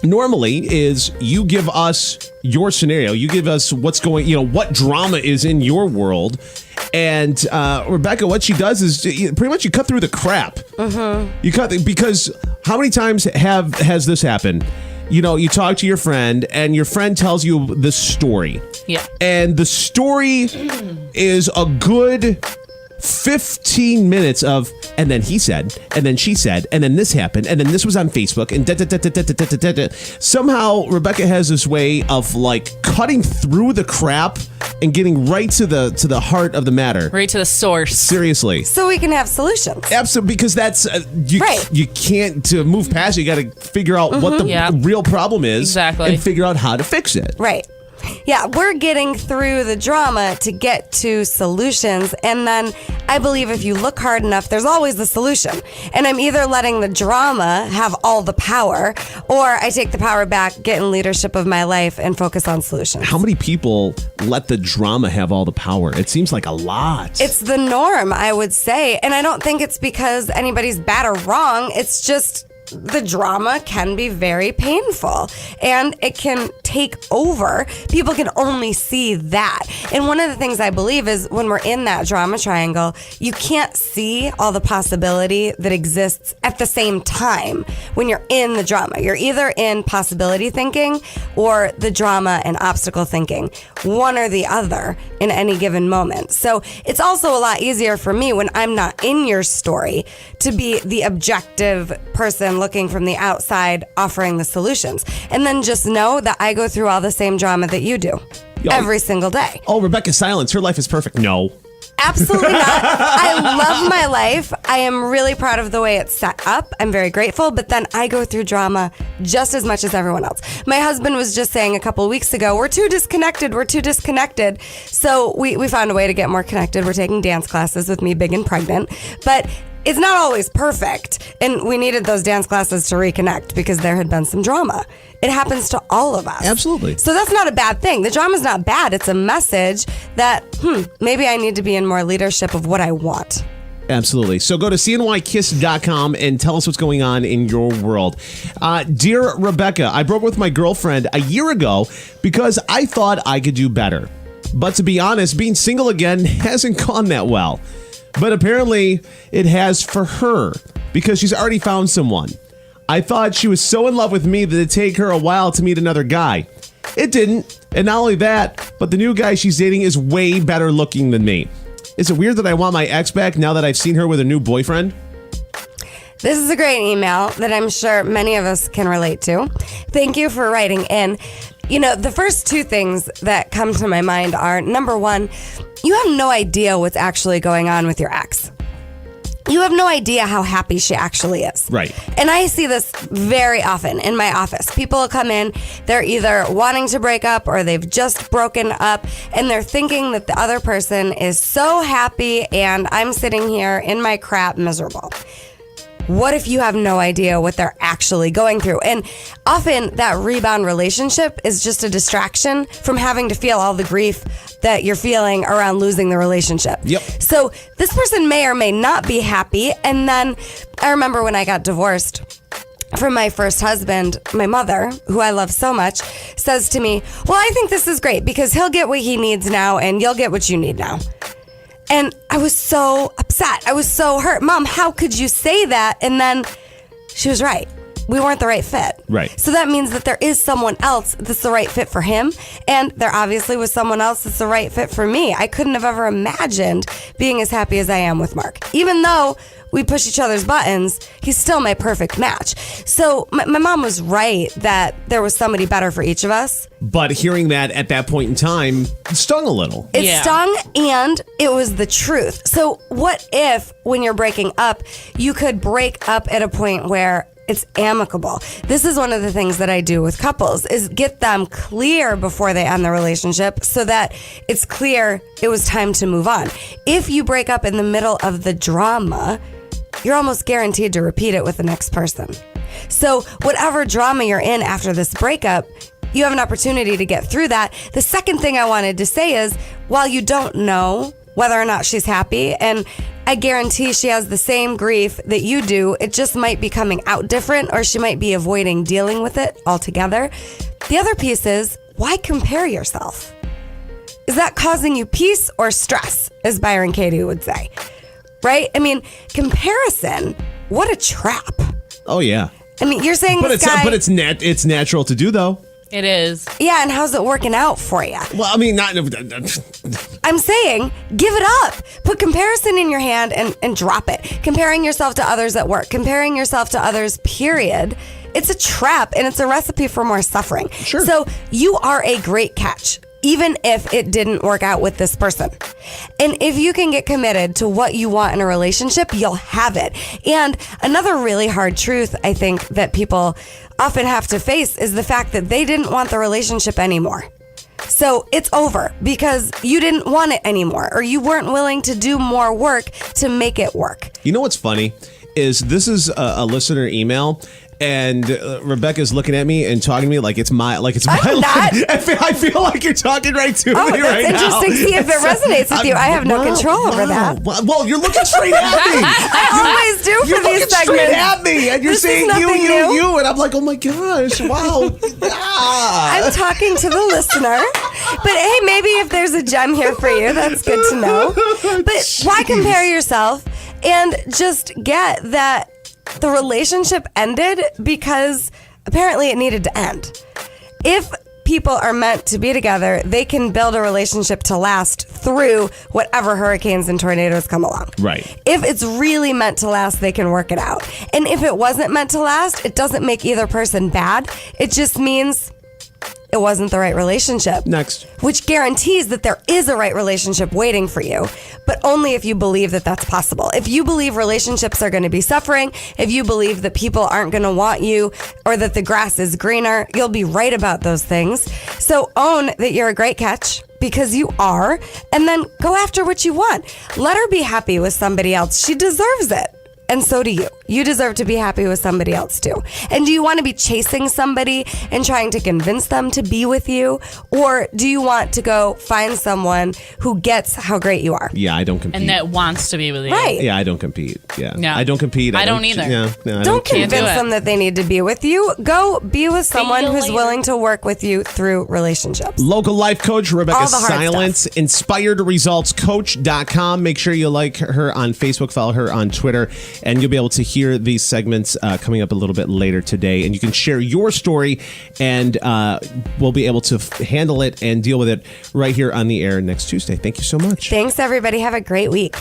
normally is you give us your scenario. You give us what's going, what drama is in your world. And Rebecca, what she does is pretty much you cut through the crap. You cut because how many times has this happened? You talk to your friend and your friend tells you this story. Yeah. And the story is a good 15 minutes of, and then he said, and then she said, and then this happened, and then this was on Facebook, and somehow Rebecca has this way of like cutting through the crap and getting right to the heart of the matter. Right to the source. Seriously. So we can have solutions. Absolutely, because that's Right. You can't to move past it. You got to figure out what the real problem is, exactly, and figure out how to fix it. Right. Yeah, we're getting through the drama to get to solutions. And then I believe if you look hard enough, there's always the solution. And I'm either letting the drama have all the power, or I take the power back, get in leadership of my life, and focus on solutions. How many people let the drama have all the power? It seems like a lot. It's the norm, I would say. And I don't think it's because anybody's bad or wrong. It's just the drama can be very painful and it can take over. People can only see that. And one of the things I believe is when we're in that drama triangle, you can't see all the possibility that exists at the same time when you're in the drama. You're either in possibility thinking or the drama and obstacle thinking, one or the other in any given moment. So it's also a lot easier for me when I'm not in your story to be the objective person looking from the outside, offering the solutions. And then just know that I go through all the same drama that you do every single day. Oh, Rebecca's silence. Her life is perfect. No. Absolutely not. I love my life. I am really proud of the way it's set up. I'm very grateful, but then I go through drama just as much as everyone else. My husband was just saying a couple of weeks ago, we're too disconnected. So we found a way to get more connected. We're taking dance classes with me, big and pregnant. But it's not always perfect. And we needed those dance classes to reconnect because there had been some drama. It happens to all of us. Absolutely. So that's not a bad thing. The drama's not bad. It's a message that, maybe I need to be in more leadership of what I want. Absolutely. So go to cnykiss.com and tell us what's going on in your world. Dear Rebecca, I broke up with my girlfriend a year ago because I thought I could do better. But to be honest, being single again hasn't gone that well. But apparently it has for her because she's already found someone. I thought she was so in love with me that it'd take her a while to meet another guy. It didn't. And not only that, but the new guy she's dating is way better looking than me. Is it weird that I want my ex back now that I've seen her with a new boyfriend? This is a great email that I'm sure many of us can relate to. Thank you for writing in. The first two things that come to my mind are, number one, you have no idea what's actually going on with your ex. You have no idea how happy she actually is. Right. And I see this very often in my office. People will come in, they're either wanting to break up or they've just broken up, and they're thinking that the other person is so happy and I'm sitting here in my crap miserable. What if you have no idea what they're actually going through? And often that rebound relationship is just a distraction from having to feel all the grief that you're feeling around losing the relationship. Yep. So this person may or may not be happy. And then I remember when I got divorced from my first husband, my mother, who I love so much, says to me, well, I think this is great because he'll get what he needs now and you'll get what you need now. And I was so upset. I was so hurt. Mom, how could you say that? And then she was right. We weren't the right fit. Right. So that means that there is someone else that's the right fit for him. And there obviously was someone else that's the right fit for me. I couldn't have ever imagined being as happy as I am with Mark. Even though we push each other's buttons, he's still my perfect match. So my mom was right that there was somebody better for each of us. But hearing that at that point in time stung a little. It stung, and it was the truth. So what if, when you're breaking up, you could break up at a point where it's amicable? This is one of the things that I do with couples, is get them clear before they end the relationship so that it's clear it was time to move on. If you break up in the middle of the drama, you're almost guaranteed to repeat it with the next person. So whatever drama you're in after this breakup, you have an opportunity to get through that. The second thing I wanted to say is, while you don't know whether or not she's happy, and I guarantee she has the same grief that you do. It just might be coming out different, or she might be avoiding dealing with it altogether. The other piece is, why compare yourself? Is that causing you peace or stress, as Byron Katie would say? Right? I mean, comparison, what a trap. Oh, yeah. I mean, you're saying But it's natural to do, though. It is. Yeah, and how's it working out for you? Well, I mean, not. I'm saying, give it up. Put comparison in your hand and drop it. Comparing yourself to others at work, comparing yourself to others, period. It's a trap, and it's a recipe for more suffering. Sure. So you are a great catch, even if it didn't work out with this person. And if you can get committed to what you want in a relationship, you'll have it. And another really hard truth, I think, that people often have to face is the fact that they didn't want the relationship anymore. So it's over because you didn't want it anymore, or you weren't willing to do more work to make it work. You know what's funny is this is a listener email. And Rebecca's looking at me and talking to me like it's my I'm life. not. I feel like you're talking right to me right now. That's interesting. See if it resonates with you. I have no control over that. Well, you're looking straight at me. I always do You're for these looking segments. straight at me, and you're This is saying nothing new. you, and I'm like, oh my gosh, wow. I'm talking to the listener. But hey, maybe if there's a gem here for you, that's good to know. But why compare yourself and just get that the relationship ended because apparently it needed to end. If people are meant to be together, they can build a relationship to last through whatever hurricanes and tornadoes come along. Right. If it's really meant to last, they can work it out. And if it wasn't meant to last, it doesn't make either person bad. It just means it wasn't the right relationship. Next. Which guarantees that there is a right relationship waiting for you, but only if you believe that that's possible. If you believe relationships are going to be suffering, if you believe that people aren't going to want you or that the grass is greener, you'll be right about those things. So own that you're a great catch, because you are, and then go after what you want. Let her be happy with somebody else. She deserves it. And so do you. You deserve to be happy with somebody else too. And do you want to be chasing somebody and trying to convince them to be with you? Or do you want to go find someone who gets how great you are? Yeah, I don't compete. And that wants to be with you. Right. Yeah, I don't compete. Yeah. Yeah. I don't compete. I don't either. Yeah, no, I Don't Can't do convince it. them that they need to be with you. Go be with someone you who's later. willing to work with you through relationships. Local life coach Rebecca All the hard Silence, stuff. inspiredresultscoach.com. Make sure you like her on Facebook, follow her on Twitter, and you'll be able to hear these segments coming up a little bit later today. And you can share your story, and we'll be able to handle it and deal with it right here on the air next Tuesday. Thank you so much. Thanks, everybody. Have a great week.